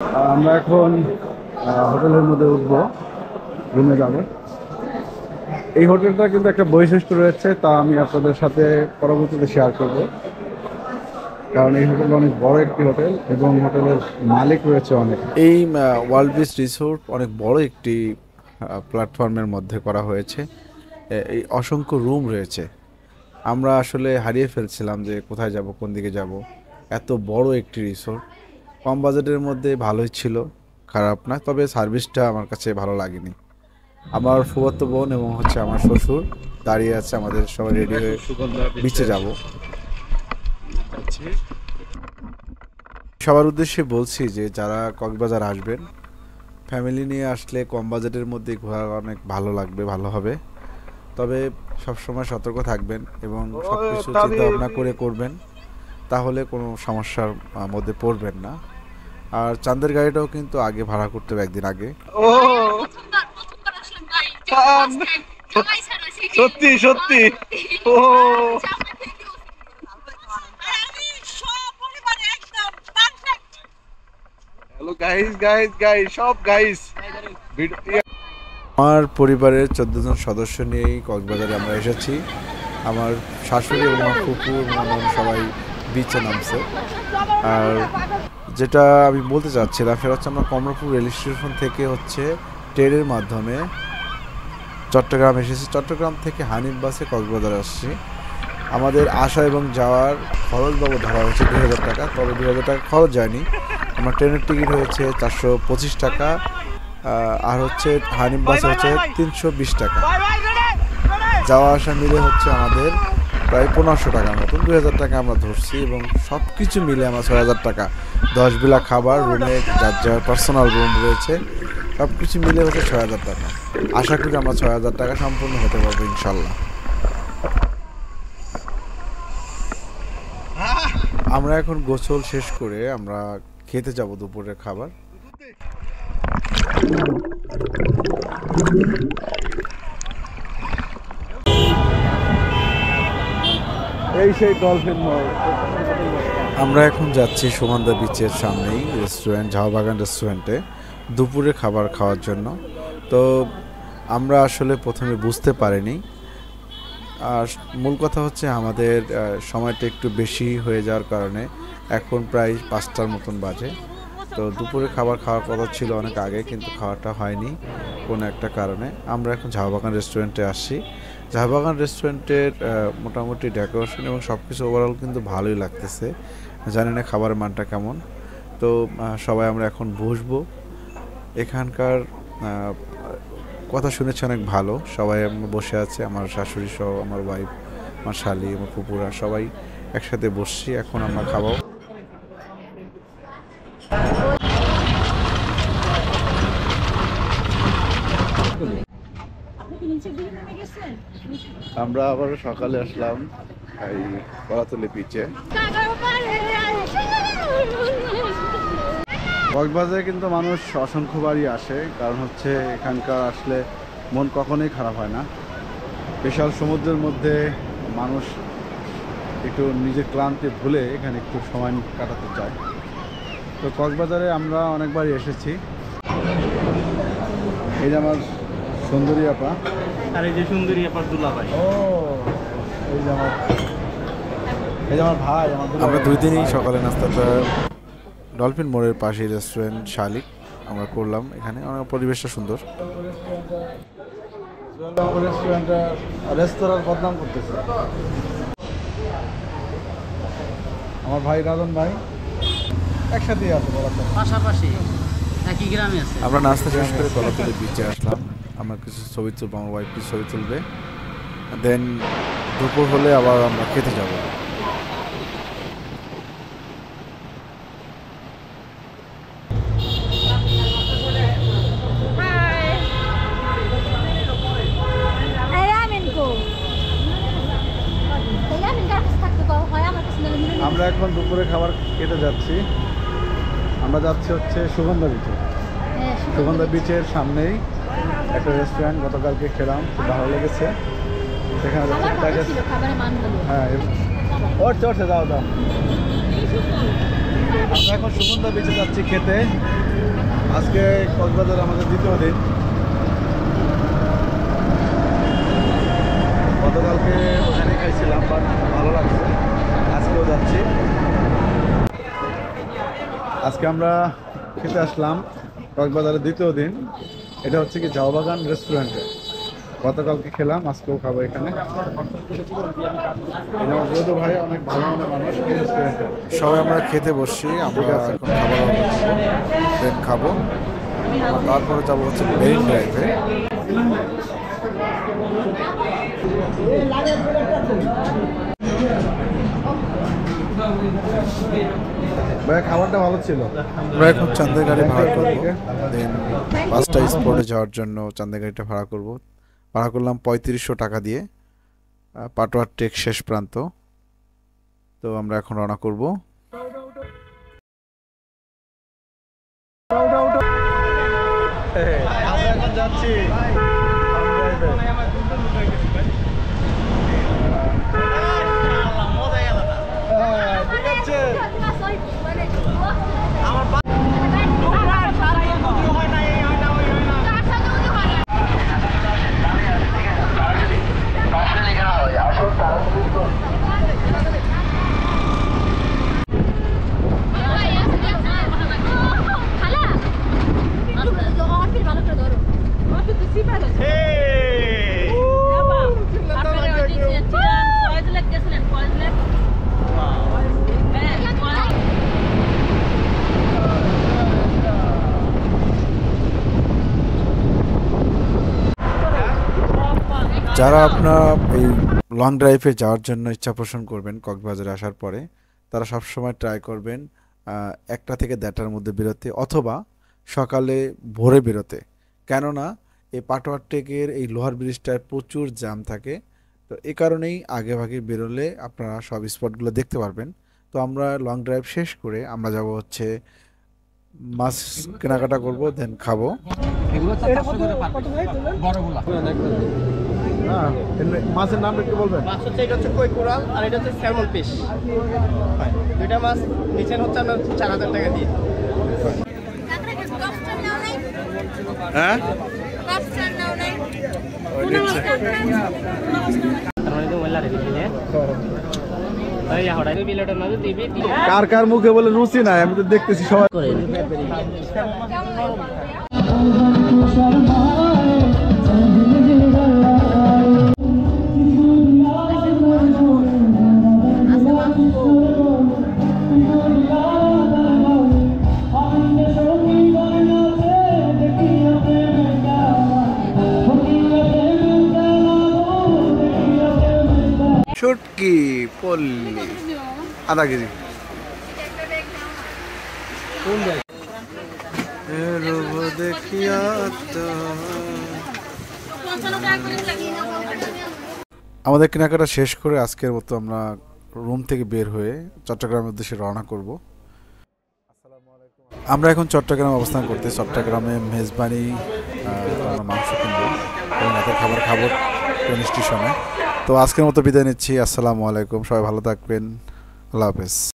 আমরা এখন হোটেলের মধ্যে উঠবো, রুমে যাব। এই হোটেলটা কিন্তু একটা বৈশিষ্ট্য রয়েছে, তা আমি আপনাদের সাথে পরবর্তীতে শেয়ার করব। কারণ এই হোটেল অনেক বড় একটি হোটেল এবং হোটেলের মালিক রয়েছে অনেক। এই ওয়ার্ল্ড বিচ রিসোর্ট অনেক বড় একটি প্ল্যাটফর্মের মধ্যে করা হয়েছে। এই অসংখ্য রুম রয়েছে। আমরা আসলে হারিয়ে ফেলছিলাম যে কোথায় যাব, কোন দিকে যাব। এত বড় একটি রিসোর্ট, কম বাজেটের মধ্যে ভালোই ছিল, খারাপ না। তবে সার্ভিসটা আমার কাছে ভালো লাগেনি। আমার ফুফাতো বোন এবং আমার শ্বশুর দাঁড়িয়ে আছে, আমাদের সবাই রেডি হয়ে বিচে যাব। সবার উদ্দেশ্যে বলছি যে যারা কক্সবাজার আসবেন, ফ্যামিলি নিয়ে আসলে কম বাজেটের মধ্যে ঘোরা অনেক ভালো লাগবে, ভালো হবে। তবে সবসময় সতর্ক থাকবেন এবং সবকিছু চিন্তা ভাবনা করে করবেন, তাহলে কোনো সমস্যার মধ্যে পড়বেন না। আর চাঁদের গাড়িটাও কিন্তু আগে ভাড়া করতে হবে, একদিন আগে। ও সত্যি সত্যি। ও হ্যালো গাইস গাইস গাইস সব গাইস। আমার পরিবারের 14 জন সদস্য নিয়েই কক্সবাজারে আমরা এসেছি। আমার শাশুড়ি এবং আমার ফুপু এবং অন্যান্য সবাই বিচে নামছে। আর যেটা আমি বলতে চাচ্ছিলাম সেটা হচ্ছে, আমরা কমলাপুর রেল স্টেশন থেকে ট্রেনের মাধ্যমে চট্টগ্রাম এসেছি। চট্টগ্রাম থেকে হানিফ বাসে কক্সবাজার আসছি। আমাদের আসা এবং যাওয়ার খরচ বাবদ ধরা হয়েছে 2000 টাকা। তবে 2000 টাকা খরচ যায়নি। আমার ট্রেনের টিকিট হয়েছে 425 টাকা, আর হানিফ বাসে 320 টাকা। যাওয়া আসা মিলে আমাদের প্রায় 1500 টাকার মতন। 2000 টাকা আমরা ধরছি এবং সব কিছু মিলে আমার 6000 টাকা। 10 বেলা খাবার, রুমে যার যার পার্সোনাল রুম রয়েছে, সব কিছু মিলে 6000 টাকা। আশা করি আমরা 6000 টাকা সম্পূর্ণ হতে পারবো ইনশাল্লাহ। আমরা এখন গোসল শেষ করে আমরা খেতে যাব দুপুরের খাবার। এই সেই ডলফিন মল। আমরা এখন যাচ্ছি সুগন্ধা বিচের সামনেই রেস্টুরেন্ট, ঝাউবাগান রেস্টুরেন্টে দুপুরে খাবার খাওয়ার জন্য। তো আমরা আসলে প্রথমে বুঝতে পারিনি। আর মূল কথা আমাদের সময়টা একটু বেশি হয়ে যাওয়ার কারণে এখন প্রায় 5টার মতন বাজে। তো দুপুরে খাবার খাওয়ার কথা ছিল অনেক আগে, কিন্তু খাওয়াটা হয়নি কোনো একটা কারণে। আমরা এখন ঝাউবাগান রেস্টুরেন্টে আসছি। ঝাউবাগান রেস্টুরেন্টের মোটামুটি ডেকোরেশন এবং সব কিছু ওভারঅল কিন্তু ভালোই লাগতেছে। জানি না খাবারের মানটা কেমন। তো সবাই আমরা এখন বসবো। এখানকার কথা শুনেছি অনেক ভালো। সবাই বসে আছে, আমার শাশুড়ি সহ, আমার ওয়াইফ, আমার শালি, আমার ফুপুরা সবাই একসাথে বসছি। এখন আমরা খাবো। আমরা আবার সকালে আসলাম এই কলাতলি বিচে। কক্সবাজারে কিন্তু মানুষ অসংখ্যবারই আসে, কারণ এখানকার আসলে মন কখনোই খারাপ হয় না। বিশাল সমুদ্রের মধ্যে মানুষ একটু নিজের ক্লান্তি ভুলে এখানে একটু সময় কাটাতে চায়। তো কক্সবাজারে আমরা অনেকবারই এসেছি। এই যে আমার সুন্দরী আপা, আর এই যে সুন্দরী আপার দুলা ভাই। ও এই যে আমার ভাই। আমরা 2 দিনই সকালে নাস্তাটা ডলফিন মোড়ের পাশে রেস্টুরেন্ট শালিক আমরা করলাম। এখানে অনেক পরিবেশটা সুন্দর। রেস্তোরাঁর বদনাম করতেছে আমার ভাই রাজন ভাই, একসাথেই আছে পাশাপাশি একই গ্রামে আছে। আমরা নাস্তা শেষ করে কলাতলি বিচে আসলাম। আমরা কিছু ছবি তুলবো, আমার ওয়াইফ কিছু ছবি তুলবে। দেন দুপুর হলে আবার আমরা খেতে যাব। আমরা এখন দুপুরে খাবার খেতে যাচ্ছি। আমরা যাচ্ছি সুগন্ধা বিচে। সুগন্ধা বিচের সামনেই একটা রেস্টুরেন্ট, গতকালকে খেলাম, খুব ভালো লেগেছে। সেখানে হ্যাঁ যাও। আমরা এখন সুগন্ধা বিচে যাচ্ছি খেতে। আজকে কক্সবাজার আমাদের দ্বিতীয় দিন। গতকালকে ওখানে খাইছিলাম, বাট ভালো লাগছে। আজকেও যাচ্ছি। আজকে আমরা খেতে আসলাম কক্সবাজারের দ্বিতীয় দিন। এটা হচ্ছে কি ঝাউবাগান রেস্টুরেন্টে। গতকালকে খেলাম, আজকেও খাবো এখানে। যদু ভাই অনেক ভালো মানুষ। সবাই আমরা খেতে বসছি, আমরা এখন খাবার দেন খাবো, তারপরে যাবো হচ্ছে মেরিন ড্রাইভে। ভাই খাবারটা ভালো ছিল। আমরা এখন চান্দের গাড়ি ভাড়া করবো, দেন 5টা স্পটে যাওয়ার জন্য চান্দের গাড়িটা ভাড়া করব। ভাড়া করলাম 3500 টাকা দিয়ে, পাটোয়ার টেক শেষ প্রান্ত। তো আমরা এখন রওনা করব। আমরা এখন যাচ্ছি ঠিক আছে। যারা আপনার এই লং ড্রাইভে যাওয়ার জন্য ইচ্ছা পোষণ করবেন কক্সবাজারে আসার পরে, তারা সবসময় ট্রাই করবেন 1টা থেকে 1:30টার মধ্যে বেরোতে, অথবা সকালে ভোরে বেরোতে। কেননা এই পাটোয়ার টেকের এই লোহার ব্রিজটায় প্রচুর জ্যাম থাকে। তো এই কারণেই আগে ভাগে বেরোলে আপনারা সব স্পটগুলো দেখতে পারবেন। তো আমরা লং ড্রাইভ শেষ করে আমরা যাব হচ্ছে মাছ কেনাকাটা করব, দেন খাবো। মাছের নাম একটু বলবেন? মাছ হচ্ছে এটা হচ্ছে কই কোরাল, আর এটা হচ্ছে স্যালমন ফিশ। দুইটা মাছ নিচেন হচ্ছে আমরা 4000 টাকা দিয়ে। হ্যাঁ কার কার মুখে বলে রুচি নাই, আমি তো দেখতেছি সবাই। শুটকি পল্লি আধা কেজি। আমাদের কেনাকাটা শেষ করে আজকের মতো আমরা রুম থেকে বের হয়ে চট্টগ্রামের উদ্দেশ্যে রওনা করব। আমরা এখন চট্টগ্রামে অবস্থান করতে, চট্টগ্রামে মেজবানি আমরা মাংস কিনবো এবং রাতের খাবার খাবো ট্রেন স্টেশনে। তো আজকের মতো বিদায় নিচ্ছি। আসসালামু আলাইকুম, সবাই ভালো থাকবেন। আল্লাহ হাফেজ।